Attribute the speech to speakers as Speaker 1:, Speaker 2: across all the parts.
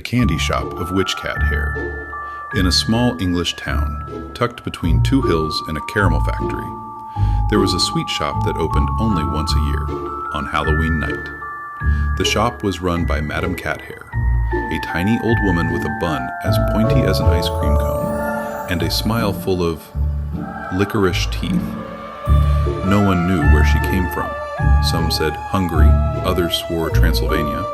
Speaker 1: candy shop of witch cat hair. In a small English town, tucked between two hills and a caramel factory, there was a sweet shop that opened only once a year, on Halloween night. The shop was run by Madame Cathair, a tiny old woman with a bun as pointy as an ice cream cone, and a smile full of licorice teeth. No one knew where she came from. Some said Hungary, others swore Transylvania,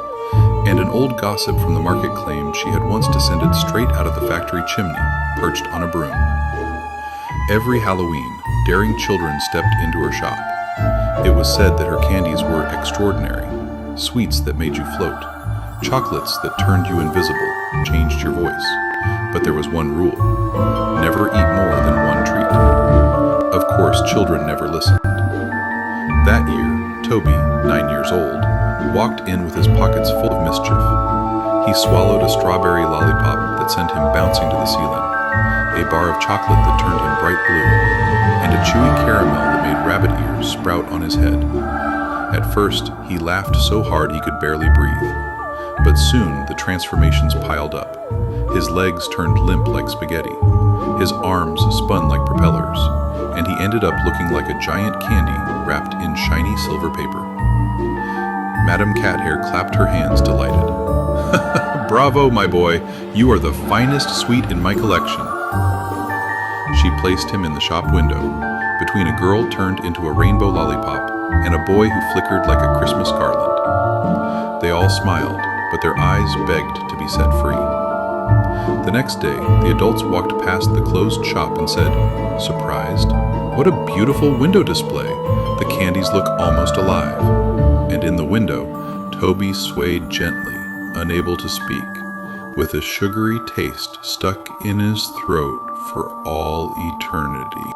Speaker 1: and an old gossip from the market claimed she had once descended straight out of the factory chimney, perched on a broom. Every Halloween, daring children stepped into her shop. It was said that her candies were extraordinary, sweets that made you float, chocolates that turned you invisible, changed your voice. But there was one rule: never eat more than one treat. Of course, children never listened. That year, Toby, 9 years old, walked in with his pockets full of mischief. He swallowed a strawberry lollipop that sent him bouncing to the ceiling, a bar of chocolate that turned him bright blue, and a chewy caramel that made rabbit ears sprout on his head. At first, he laughed so hard he could barely breathe. But soon the transformations piled up. His legs turned limp like spaghetti. His arms spun like propellers, and he ended up looking like a giant candy wrapped in shiny silver paper. Madame Cathair clapped her hands delighted. "Bravo, my boy! You are the finest sweet in my collection." She placed him in the shop window, between a girl turned into a rainbow lollipop and a boy who flickered like a Christmas garland. They all smiled, but their eyes begged to be set free. The next day, the adults walked past the closed shop and said, surprised, "What a beautiful window display! The candies look almost alive." And in the window, Toby swayed gently, unable to speak, with a sugary taste stuck in his throat for all eternity.